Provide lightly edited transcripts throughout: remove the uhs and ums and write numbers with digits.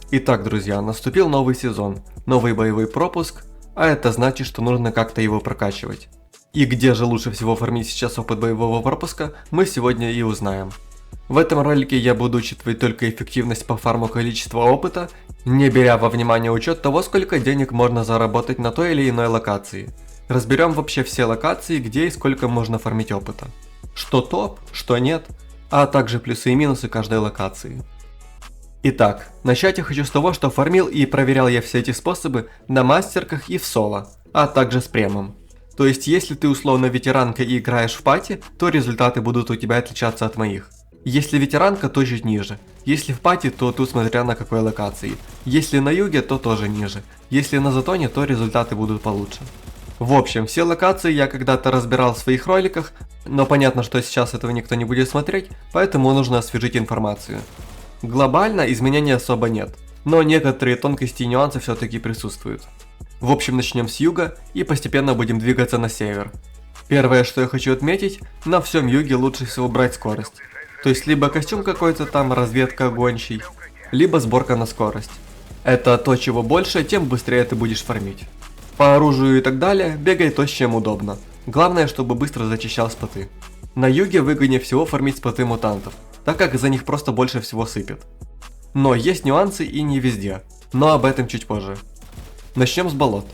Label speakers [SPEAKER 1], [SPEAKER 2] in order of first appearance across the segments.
[SPEAKER 1] Итак, друзья, наступил новый сезон, новый боевой пропуск, а это значит, что нужно как-то его прокачивать. И где же лучше всего фармить сейчас опыт боевого пропуска, мы сегодня и узнаем. В этом ролике я буду учитывать только эффективность по фарму количества опыта, не беря во внимание учет того, сколько денег можно заработать на той или иной локации. Разберем вообще все локации, где и сколько можно фармить опыта. Что топ, что нет, а также плюсы и минусы каждой локации. Итак, начать я хочу с того, что фармил и проверял я все эти способы на мастерках и в соло, а также с премом. То есть, если ты условно ветеранка и играешь в пати, то результаты будут у тебя отличаться от моих. Если ветеранка, то чуть ниже. Если в пати, то тут смотря на какой локации. Если на юге, то тоже ниже. Если на затоне, то результаты будут получше. В общем, все локации я когда-то разбирал в своих роликах, но понятно, что сейчас этого никто не будет смотреть, поэтому нужно освежить информацию. Глобально изменений особо нет, но некоторые тонкости и нюансы все-таки присутствуют. В общем, начнем с юга и постепенно будем двигаться на север. Первое, что я хочу отметить, на всем юге лучше всего брать скорость. То есть либо костюм какой-то там, разведка гончий, либо сборка на скорость. Это то, чего больше, тем быстрее ты будешь фармить. По оружию и так далее, бегай то, с чем удобно. Главное, чтобы быстро зачищал споты. На юге выгоднее всего фармить споты мутантов, так как за них просто больше всего сыпет. Но есть нюансы и не везде, но об этом чуть позже. Начнем с болот.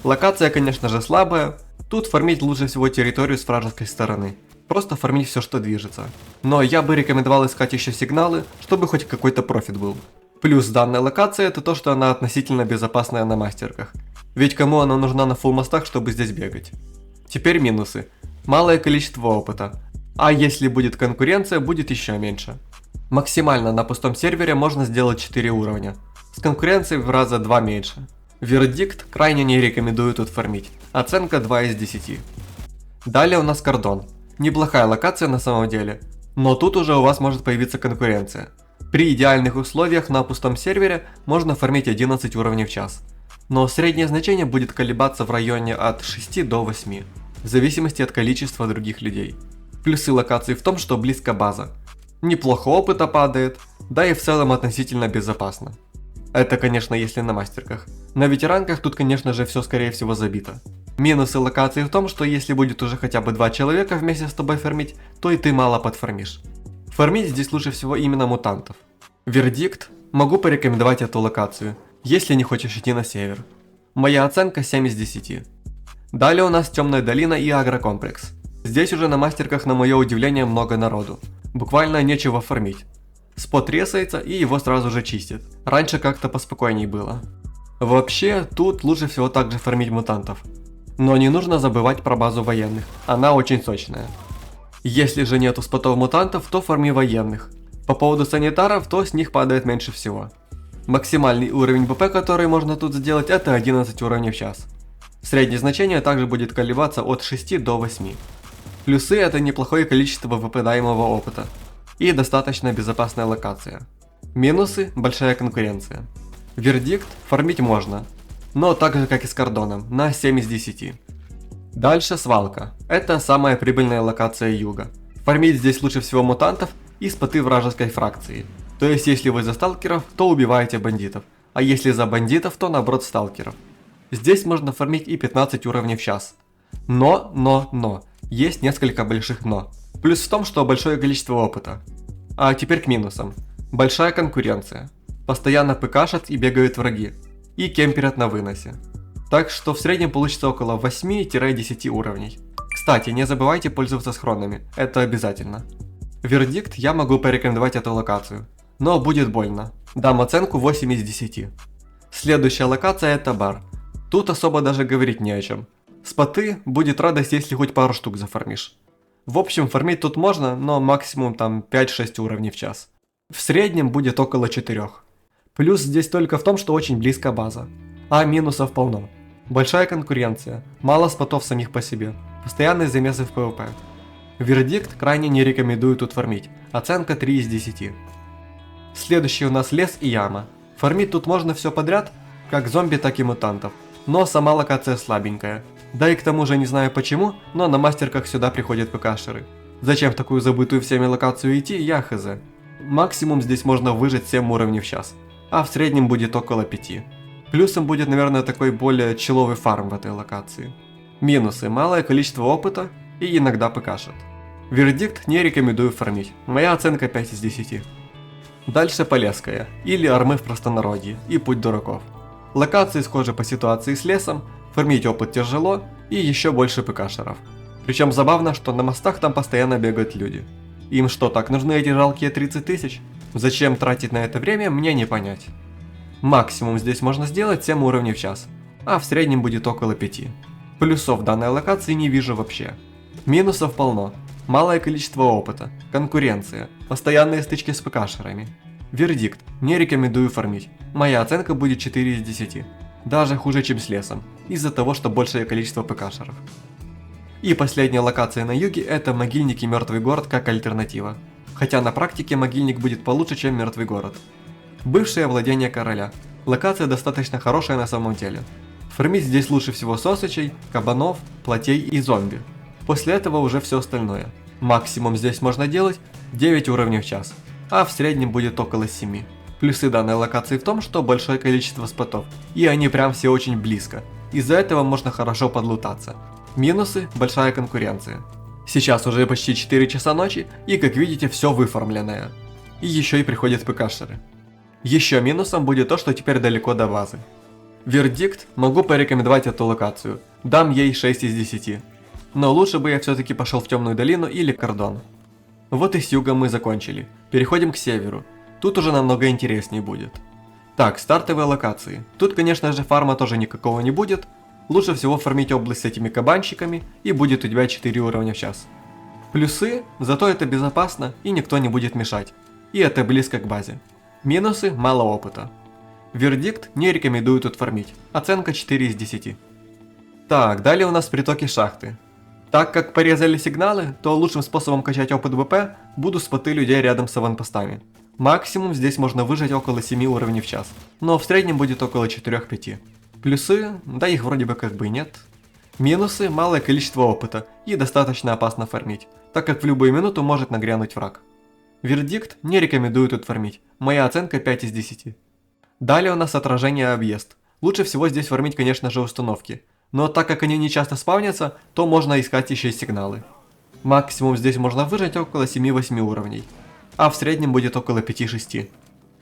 [SPEAKER 1] Локация, конечно же, слабая, тут фармить лучше всего территорию с вражеской стороны. Просто фармить все, что движется. Но я бы рекомендовал искать еще сигналы, чтобы хоть какой-то профит был. Плюс данной локации это то, что она относительно безопасная на мастерках. Ведь кому она нужна на фулл-мостах, чтобы здесь бегать? Теперь минусы. Малое количество опыта. А если будет конкуренция, будет еще меньше. Максимально на пустом сервере можно сделать 4 уровня. С конкуренцией в раза 2 меньше. Вердикт крайне не рекомендую тут фармить. Оценка 2 из 10. Далее у нас кордон. Неплохая локация на самом деле. Но тут уже у вас может появиться конкуренция. При идеальных условиях на пустом сервере можно фармить 11 уровней в час. Но среднее значение будет колебаться в районе от 6 до 8, в зависимости от количества других людей. Плюсы локации в том, что близко база. Неплохо опыта падает, да и в целом относительно безопасно. Это, конечно, если на мастерках. На ветеранках тут, конечно же, все скорее всего забито. Минусы локации в том, что если будет уже хотя бы 2 человека вместе с тобой фармить, то и ты мало подфармишь. Фармить здесь лучше всего именно мутантов. Вердикт, могу порекомендовать эту локацию, если не хочешь идти на север. Моя оценка 7 из 10. Далее у нас Темная долина и агрокомплекс. Здесь уже на мастерках, на мое удивление, много народу. Буквально нечего фармить. Спот ресается и его сразу же чистят. Раньше как-то поспокойней было. Вообще, тут лучше всего также фармить мутантов. Но не нужно забывать про базу военных, она очень сочная. Если же нету спотов мутантов, то фарми военных. По поводу санитаров, то с них падает меньше всего. Максимальный уровень ВП, который можно тут сделать, это 11 уровней в час. Среднее значение также будет колебаться от 6 до 8. Плюсы это неплохое количество выпадаемого опыта. И достаточно безопасная локация. Минусы – большая конкуренция. Вердикт – фармить можно. Но так же как и с кордоном, на 7 из 10. Дальше свалка. Это самая прибыльная локация юга. Фармить здесь лучше всего мутантов и споты вражеской фракции. То есть если вы за сталкеров, то убиваете бандитов, а если за бандитов, то наоборот сталкеров. Здесь можно фармить и 15 уровней в час. Но, есть несколько больших но. Плюс в том, что большое количество опыта. А теперь к минусам. Большая конкуренция. Постоянно пкшат и бегают враги. И кемперят на выносе. Так что в среднем получится около 8-10 уровней. Кстати, не забывайте пользоваться схронами, это обязательно. Вердикт, я могу порекомендовать эту локацию. Но будет больно. Дам оценку 8 из 10. Следующая локация это бар. Тут особо даже говорить не о чем. Споты будет радость, если хоть пару штук зафармишь. В общем, фармить тут можно, но максимум там 5-6 уровней в час. В среднем будет около 4. Плюс здесь только в том, что очень близко база. А минусов полно. Большая конкуренция, мало спотов самих по себе, постоянные замесы в PvP. Вердикт крайне не рекомендую тут фармить, оценка 3 из 10. Следующий у нас лес и яма. Фармить тут можно все подряд, как зомби, так и мутантов, но сама локация слабенькая. Да и к тому же не знаю почему, но на мастерках сюда приходят ПКшеры. Зачем в такую забытую всеми локацию идти, я хз. Максимум здесь можно выжать 7 уровней в час. а в среднем будет около 5. Плюсом будет, наверное, такой более человый фарм в этой локации. Минусы: малое количество опыта и иногда ПКшит. Вердикт: не рекомендую фармить. Моя оценка 5 из 10. Дальше Полесская, или Армы в простонародье, и Путь дураков. Локации схожи по ситуации с лесом, фармить опыт тяжело и еще больше ПКшеров. Причем забавно, что на мостах там постоянно бегают люди. Им что, так нужны эти жалкие 30 тысяч? Зачем тратить на это время, мне не понять. Максимум здесь можно сделать 7 уровней в час, а в среднем будет около 5. Плюсов данной локации не вижу вообще. Минусов полно. Малое количество опыта, конкуренция, постоянные стычки с ПКшерами. Вердикт: не рекомендую фармить. Моя оценка будет 4 из 10. Даже хуже, чем с лесом, из-за того, что большее количество ПКшеров. И последняя локация на юге — это Могильник и Мертвый город как альтернатива. Хотя на практике Могильник будет получше, чем Мертвый город. Бывшее владение короля. Локация достаточно хорошая на самом деле. Фармить здесь лучше всего сосычей, кабанов, плотей и зомби. После этого уже все остальное. Максимум здесь можно делать 9 уровней в час, а в среднем будет около 7. Плюсы данной локации в том, что большое количество спотов, и они прям все очень близко. Из-за этого можно хорошо подлутаться. Минусы: большая конкуренция. Сейчас уже почти 4 часа ночи, и как видите, все выформленное. И еще и приходят ПКшеры. Еще минусом будет то, что теперь далеко до базы. Вердикт: могу порекомендовать эту локацию, дам ей 6 из 10. Но лучше бы я все-таки пошел в Темную долину или Кордон. Вот и с юга мы закончили. Переходим к северу. Тут уже намного интереснее будет. Так, стартовые локации. Тут, конечно же, фарма тоже никакого не будет. Лучше всего фармить область с этими кабанчиками, и будет у тебя 4 уровня в час. Плюсы: зато это безопасно и никто не будет мешать. И это близко к базе. Минусы: мало опыта. Вердикт: не рекомендую тут фармить. Оценка 4 из 10. Так, далее у нас притоки шахты. Так как порезали сигналы, то лучшим способом качать опыт БП будут споты людей рядом с аванпостами. Максимум здесь можно выжать около 7 уровней в час, но в среднем будет около 4-5. Плюсы: да их вроде бы как бы и нет. Минусы: малое количество опыта и достаточно опасно фармить, так как в любую минуту может нагрянуть враг. Вердикт: не рекомендую тут фармить. Моя оценка 5 из 10. Далее у нас отражение объезд. Лучше всего здесь фармить, конечно же, установки. Но так как они не часто спавнятся, то можно искать еще и сигналы. Максимум здесь можно выжать около 7-8 уровней, а в среднем будет около 5-6.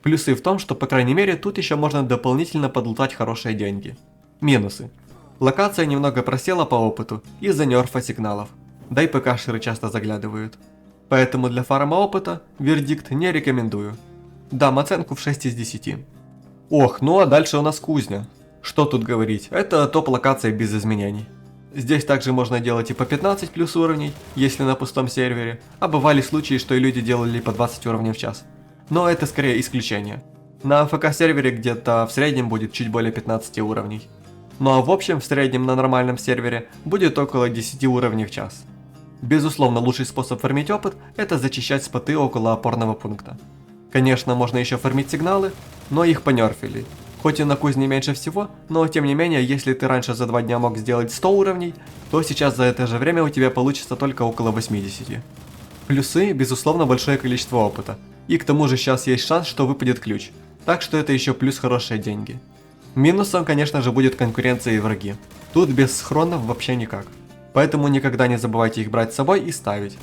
[SPEAKER 1] Плюсы в том, что по крайней мере тут еще можно дополнительно подлутать хорошие деньги. Минусы: локация немного просела по опыту из-за нерфа сигналов, да и ПКшеры часто заглядывают. Поэтому для фарма опыта вердикт: не рекомендую. Дам оценку в 6 из 10. Ох, ну а дальше у нас кузня. Что тут говорить, это топ-локация без изменений. Здесь также можно делать и по 15 плюс уровней, если на пустом сервере, а бывали случаи, что и люди делали по 20 уровней в час. Но это скорее исключение. На АФК сервере где-то в среднем будет чуть более 15 уровней. Ну а в общем в среднем на нормальном сервере будет около 10 уровней в час. Безусловно, лучший способ фармить опыт — это зачищать споты около опорного пункта. Конечно, можно еще фармить сигналы, но их понерфили. Хоть и на кузне меньше всего, но тем не менее, если ты раньше за 2 дня мог сделать 100 уровней, то сейчас за это же время у тебя получится только около 80. Плюсы: безусловно, большое количество опыта. И к тому же сейчас есть шанс, что выпадет ключ. Так что это еще плюс хорошие деньги. Минусом, конечно же, будет конкуренция и враги. Тут без схронов вообще никак. Поэтому никогда не забывайте их брать с собой и ставить.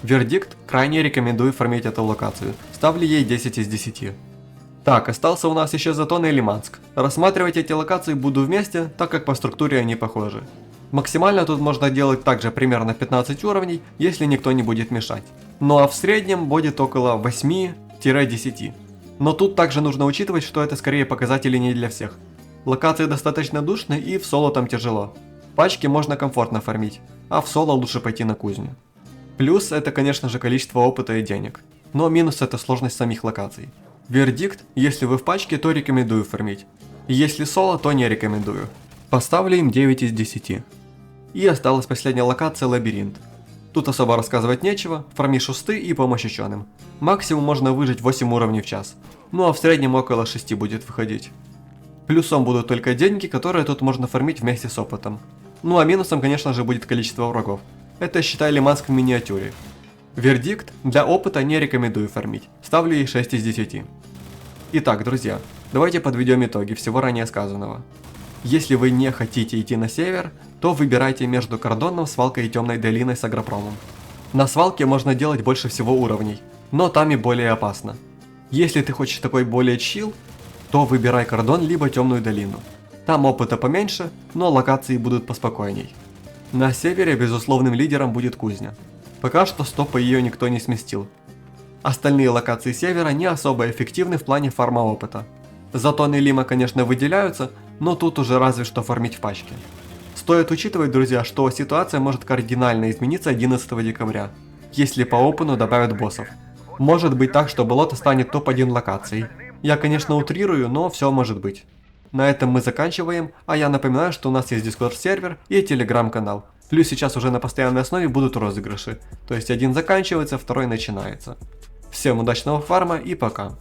[SPEAKER 1] Вердикт: крайне рекомендую фармить эту локацию. Ставлю ей 10 из 10. Так, остался у нас еще Затон и Лиманск. Рассматривать эти локации буду вместе, так как по структуре они похожи. Максимально тут можно делать также примерно 15 уровней, если никто не будет мешать. Ну а в среднем будет около 8-10. Но тут также нужно учитывать, что это скорее показатели не для всех. Локации достаточно душные и в соло там тяжело. Пачки можно комфортно фармить, а в соло лучше пойти на кузню. Плюс это, конечно же, количество опыта и денег. Но минус — это сложность самих локаций. Вердикт: если вы в пачке, то рекомендую фармить. Если соло, то не рекомендую. Поставлю им 9 из 10. И осталась последняя локация — лабиринт. Тут особо рассказывать нечего, фарми шусты и помощь ученым. Максимум можно выжить 8 уровней в час. Ну а в среднем около 6 будет выходить. Плюсом будут только деньги, которые тут можно фармить вместе с опытом. Ну а минусом, конечно же, будет количество врагов. Это считай Лиманск в миниатюре. Вердикт: для опыта не рекомендую фармить. Ставлю ей 6 из 10. Итак, друзья, Давайте подведем итоги всего ранее сказанного. Если вы не хотите идти на север, то выбирайте между Кордоном, Свалкой и Темной долиной с агропромом. На Свалке можно делать больше всего уровней, но там и более опасно. Если ты хочешь такой более чил, то выбирай Кордон либо Темную долину. Там опыта поменьше, но локации будут поспокойней. На севере безусловным лидером будет Кузня. Пока что с топа ее никто не сместил. Остальные локации севера не особо эффективны в плане фарма опыта. Затоны Лима, конечно, выделяются, но тут уже разве что фармить в пачке. Стоит учитывать, друзья, что ситуация может кардинально измениться 11 декабря, если по опену добавят боссов. Может быть так, что болото станет топ-1 локацией. Я, конечно, утрирую, но все может быть. На этом мы заканчиваем, а я напоминаю, что у нас есть Discord сервер и телеграм-канал. Плюс сейчас уже на постоянной основе будут розыгрыши, то есть один заканчивается, второй начинается. Всем удачного фарма и пока.